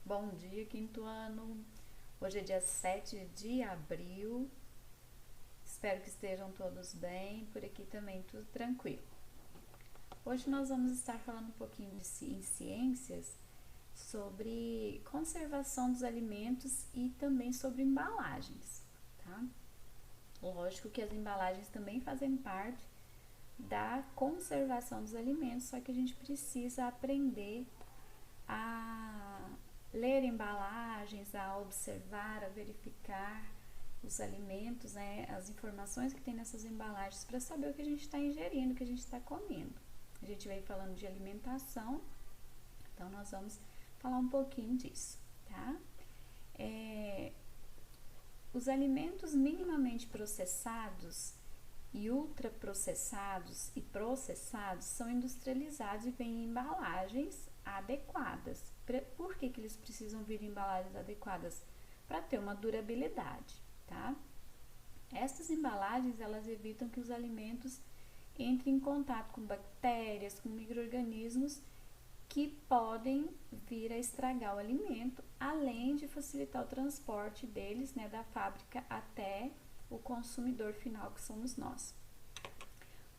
Bom dia, quinto ano. Hoje é dia 7 de abril. Espero que estejam todos bem. Por aqui também tudo tranquilo. Hoje nós vamos estar falando um pouquinho em ciências sobre conservação dos alimentos e também sobre embalagens, tá? Lógico que as embalagens também fazem parte da conservação dos alimentos, só que a gente precisa aprender a ler embalagens, a observar, a verificar os alimentos, né, as informações que tem nessas embalagens para saber o que a gente está ingerindo, o que a gente está comendo. A gente vem falando de alimentação, então nós vamos falar um pouquinho disso, tá? Os alimentos minimamente processados e ultraprocessados e processados são industrializados e vêm em embalagens adequadas. Por que eles precisam vir em embalagens adequadas? Para ter uma durabilidade, tá? Essas embalagens, elas evitam que os alimentos entrem em contato com bactérias, com micro-organismos que podem vir a estragar o alimento, além de facilitar o transporte deles, né, da fábrica até o consumidor final, que somos nós.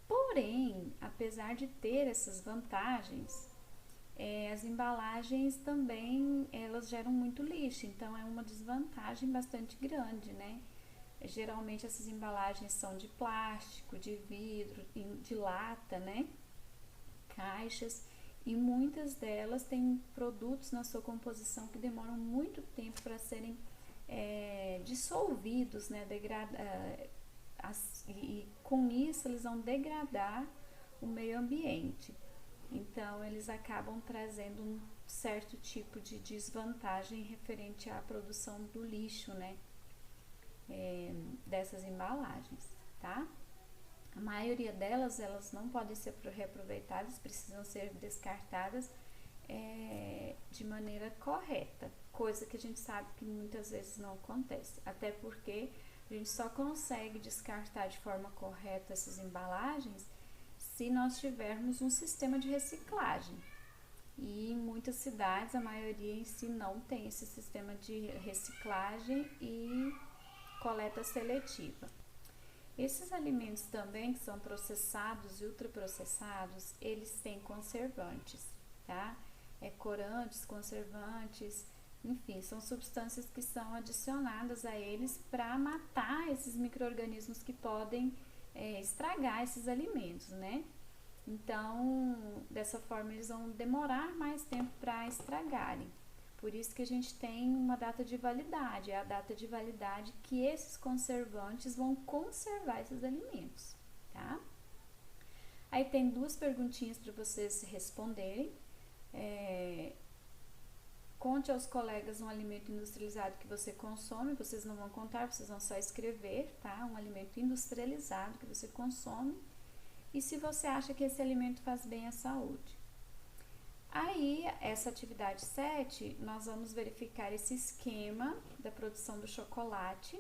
Porém, apesar de ter essas vantagens, as embalagens também elas geram muito lixo, então é uma desvantagem bastante grande, né? Geralmente essas embalagens são de plástico, de vidro, de lata, né? Caixas, e muitas delas têm produtos na sua composição que demoram muito tempo para serem dissolvidos, né? E com isso eles vão degradar o meio ambiente. Então eles acabam trazendo um certo tipo de desvantagem referente à produção do lixo, né? Dessas embalagens, tá? A maioria delas, elas não podem ser reaproveitadas, precisam ser descartadas de maneira correta, coisa que a gente sabe que muitas vezes não acontece, até porque a gente só consegue descartar de forma correta essas embalagens se nós tivermos um sistema de reciclagem. E em muitas cidades, a maioria em si não tem esse sistema de reciclagem e coleta seletiva. Esses alimentos também que são processados e ultraprocessados, eles têm conservantes, tá? Corantes, conservantes, enfim, são substâncias que são adicionadas a eles para matar esses micro-organismos que podem estragar esses alimentos, né? Então, dessa forma, eles vão demorar mais tempo para estragarem. Por isso que a gente tem uma data de validade, é a data de validade que esses conservantes vão conservar esses alimentos, tá? Aí tem duas perguntinhas para vocês responderem. Conte aos colegas um alimento industrializado que você consome, vocês não vão contar, vocês vão só escrever, tá? Um alimento industrializado que você consome. E se você acha que esse alimento faz bem à saúde. Aí, essa atividade 7, nós vamos verificar esse esquema da produção do chocolate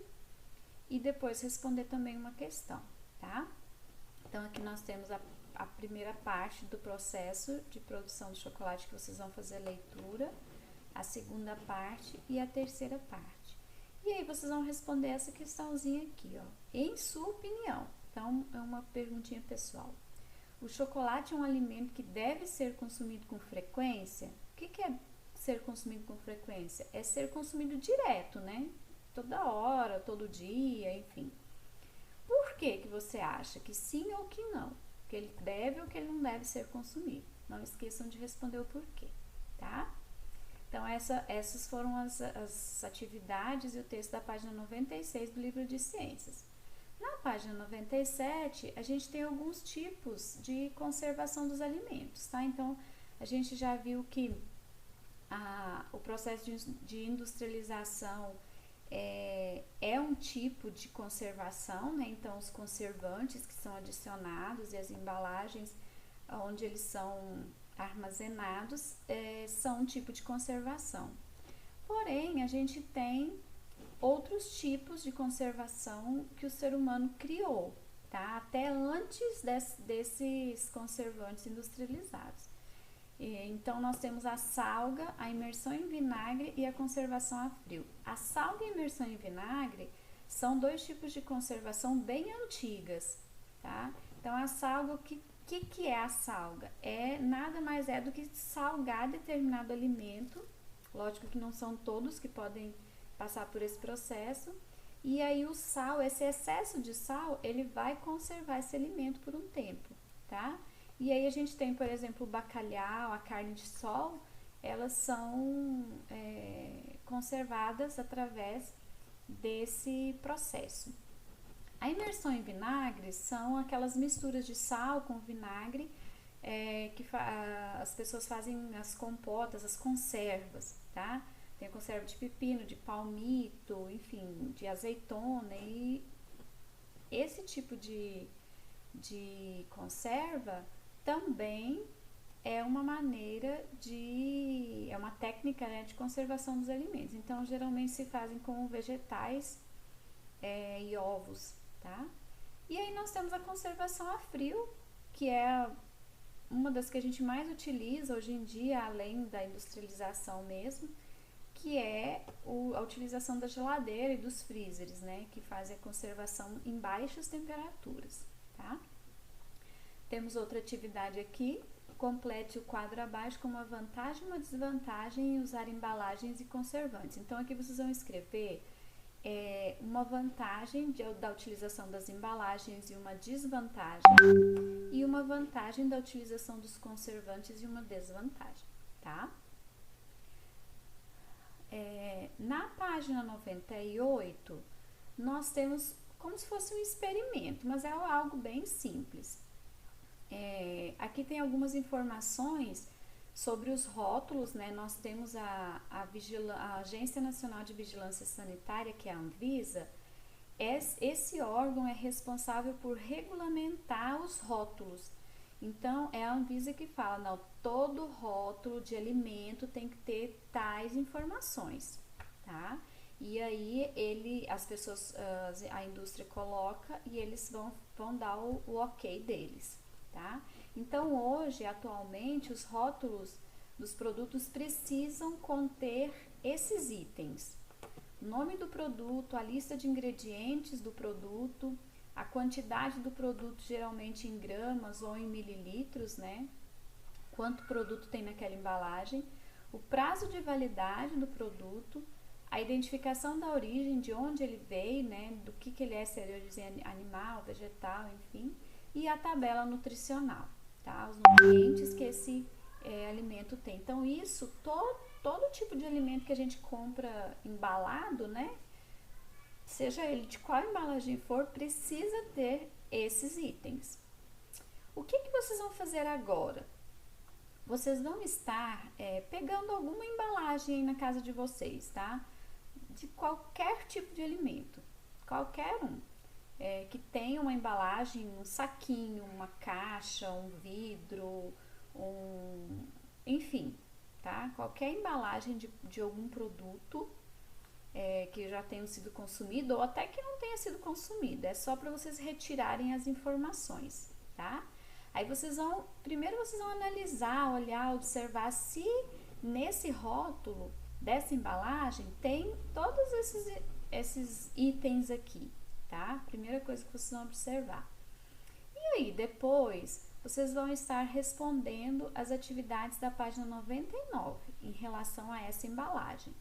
e depois responder também uma questão, tá? Então, aqui nós temos a primeira parte do processo de produção do chocolate que vocês vão fazer a leitura, a segunda parte e a terceira parte. E aí, vocês vão responder essa questãozinha aqui, ó. Em sua opinião. Então, é uma perguntinha pessoal. O chocolate é um alimento que deve ser consumido com frequência? O que é ser consumido com frequência? É ser consumido direto, né? Toda hora, todo dia, enfim. Por que você acha que sim ou que não? Que ele deve ou que ele não deve ser consumido? Não esqueçam de responder o porquê, tá? Então, essas foram as atividades e o texto da página 96 do livro de ciências. Na página 97, a gente tem alguns tipos de conservação dos alimentos, tá? Então, a gente já viu que o processo de industrialização é um tipo de conservação, né? Então, os conservantes que são adicionados e as embalagens onde eles são armazenados são um tipo de conservação. Porém, a gente tem outros tipos de conservação que o ser humano criou, tá? Até antes desses conservantes industrializados. Então, nós temos a salga, a imersão em vinagre e a conservação a frio. A salga e a imersão em vinagre são 2 tipos de conservação bem antigas, tá? Então, a salga, o que é a salga? Nada mais é do que salgar determinado alimento. Lógico que não são todos que podem passar por esse processo. E aí o sal, esse excesso de sal, ele vai conservar esse alimento por um tempo, tá? E aí a gente tem, por exemplo, o bacalhau, a carne de sol, elas são conservadas através desse processo. A imersão em vinagre são aquelas misturas de sal com vinagre que as pessoas fazem as compotas, as conservas, tá? Tem a conserva de pepino, de palmito, enfim, de azeitona, e esse tipo de conserva também é uma maneira é uma técnica, né, de conservação dos alimentos. Então, geralmente se fazem com vegetais e ovos, tá? E aí nós temos a conservação a frio, que é uma das que a gente mais utiliza hoje em dia, além da industrialização mesmo, que é a utilização da geladeira e dos freezers, né, que fazem a conservação em baixas temperaturas, tá? Temos outra atividade aqui: complete o quadro abaixo com uma vantagem e uma desvantagem em usar embalagens e conservantes. Então, aqui vocês vão escrever uma vantagem da utilização das embalagens e uma desvantagem, e uma vantagem da utilização dos conservantes e uma desvantagem, tá? Na página 98, nós temos como se fosse um experimento, mas é algo bem simples. Aqui tem algumas informações sobre os rótulos, né? Nós temos a Agência Nacional de Vigilância Sanitária, que é a Anvisa. Esse órgão é responsável por regulamentar os rótulos. Então, é a Anvisa que fala, não, todo rótulo de alimento tem que ter tais informações, tá? E aí a indústria coloca e eles vão dar o ok deles, tá? Então, atualmente, os rótulos dos produtos precisam conter esses itens: o nome do produto, a lista de ingredientes do produto, a quantidade do produto, geralmente em gramas ou em mililitros, né? Quanto produto tem naquela embalagem, o prazo de validade do produto, a identificação da origem, de onde ele veio, né? Do que ele é, se ele é de origem animal, vegetal, enfim, e a tabela nutricional, tá? Os nutrientes que esse alimento tem. Então, isso, todo tipo de alimento que a gente compra embalado, né? Seja ele de qual embalagem for, precisa ter esses itens. O que vocês vão fazer agora? Vocês vão estar pegando alguma embalagem aí na casa de vocês, tá? De qualquer tipo de alimento, qualquer um. Que tenha uma embalagem, um saquinho, uma caixa, um vidro, enfim, tá? Qualquer embalagem de algum produto que já tenha sido consumido ou até que não tenha sido consumido. É só para vocês retirarem as informações, tá? Aí primeiro vocês vão analisar, olhar, observar se nesse rótulo dessa embalagem tem todos esses itens aqui, tá? Primeira coisa que vocês vão observar. E aí, depois, vocês vão estar respondendo as atividades da página 99 em relação a essa embalagem.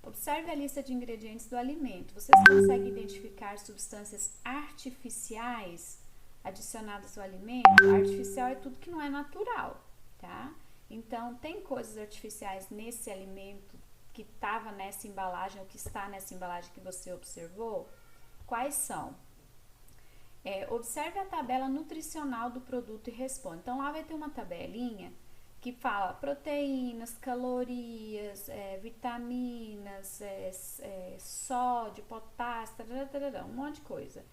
Observe a lista de ingredientes do alimento. Vocês conseguem identificar substâncias artificiais adicionadas ao alimento? Artificial é tudo que não é natural, tá? Então, tem coisas artificiais nesse alimento que estava nessa embalagem ou que está nessa embalagem que você observou? Quais são? Observe a tabela nutricional do produto e responda. Então, lá vai ter uma tabelinha que fala proteínas, calorias, vitaminas, sódio, potássio, um monte de coisa.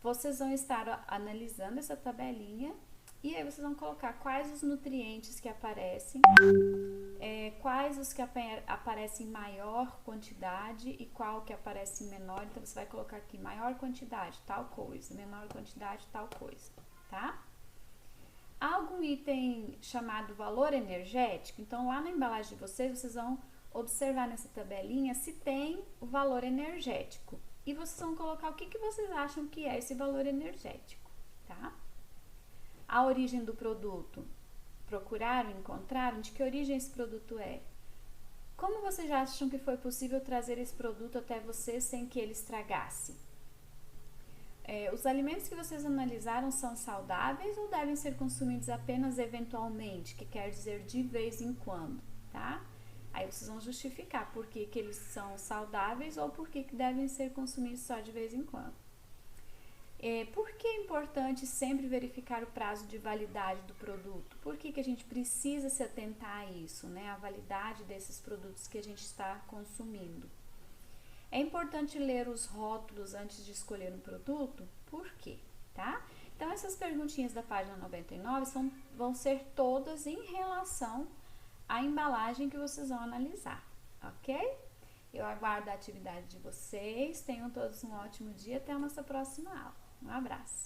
Vocês vão estar analisando essa tabelinha e aí vocês vão colocar quais os nutrientes que aparecem, quais os que aparecem em maior quantidade e qual que aparece em menor. Então, você vai colocar aqui maior quantidade, tal coisa, menor quantidade, tal coisa, tá? Há algum item chamado valor energético? Então, lá na embalagem de vocês vão observar nessa tabelinha se tem o valor energético. E vocês vão colocar o que vocês acham que é esse valor energético, tá? A origem do produto. Procuraram, encontraram de que origem esse produto é? Como vocês acham que foi possível trazer esse produto até vocês sem que ele estragasse? Os alimentos que vocês analisaram são saudáveis ou devem ser consumidos apenas eventualmente, que quer dizer de vez em quando, tá? Aí vocês vão justificar por que eles são saudáveis ou por que devem ser consumidos só de vez em quando. Por que é importante sempre verificar o prazo de validade do produto? Por que a gente precisa se atentar a isso, né? A validade desses produtos que a gente está consumindo. É importante ler os rótulos antes de escolher um produto? Por quê? Tá? Então, essas perguntinhas da página 99 vão ser todas em relação à embalagem que vocês vão analisar, ok? Eu aguardo a atividade de vocês. Tenham todos um ótimo dia. Até a nossa próxima aula. Um abraço.